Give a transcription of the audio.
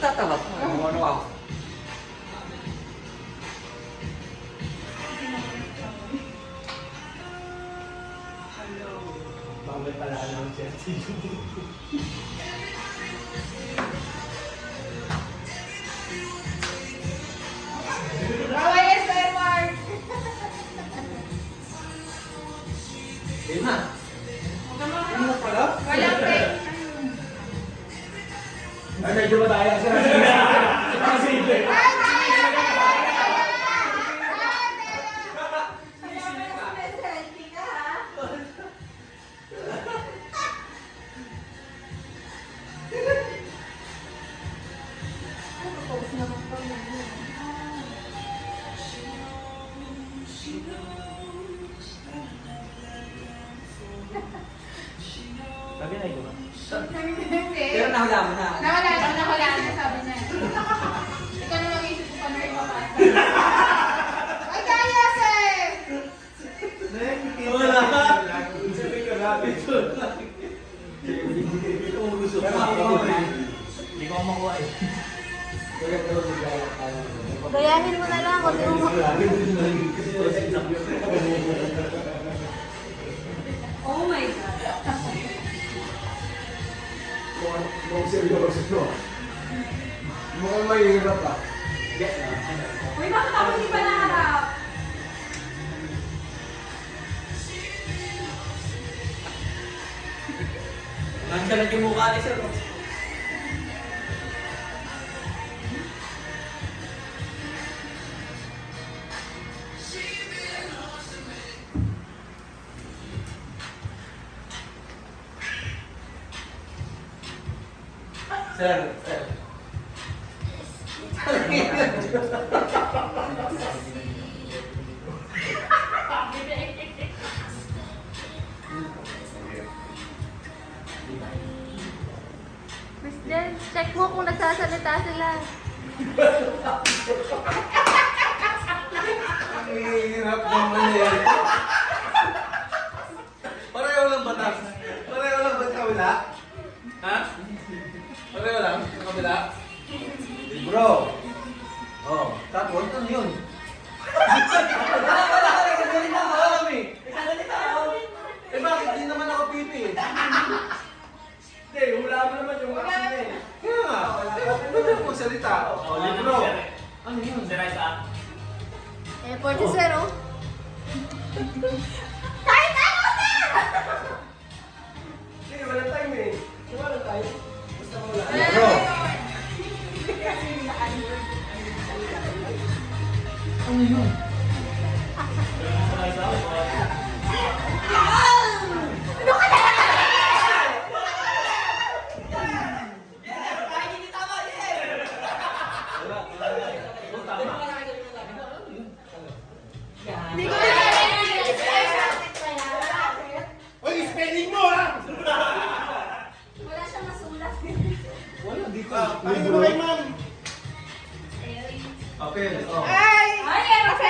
tatawa ko. Ano ako? Bawal pala ng Chelsea. Bawal yan, Sir Mark! Ayun na. Ano na pala? Walang break. Ay, medyo madaya siya. Kasi hindi. Sabi na ito ba? Pero nahula mo na. Nawala na, sabi niya. Ikaw na mag-isip ko pa na rin papasa. Ay, kaya, sir! Wala. Sabi ka namin. Hindi ko makuha eh. Gayahin mo na lang kung di mo makuha. Oh my God. Mukhang seryoso to. Mukhang mahirap ah. Uy, bakit ako hindi pa naharap? Nandiyan yung mukha ni Sir. Sir, sir. Miss Del, check mo kung nagsasalita sila. Ang hirap naman eh. Pareho lang batas. Pareho lang ba kabila? Ha? Pareho lang sa kabila. Bro. Oh, tapos ano yun? Nagsasalita ako kami. Nagsasalita ako. Eh bakit di naman ako pipi? Hindi, hula mo naman yung action eh. Kaya nga, pwede mo magsalita. Oh, libro. Ano yun? Eh, 40-0. Kahit ano, sir! Sige, wala time eh. Wala time. Basta wala. Bro! Ano yun? Hindi ko na Uy, spelling mo ha! wala siyang masulat. Wala, dito. Ano ba kay ma'am? Papel. Oh. Ay! Ay, ano pa?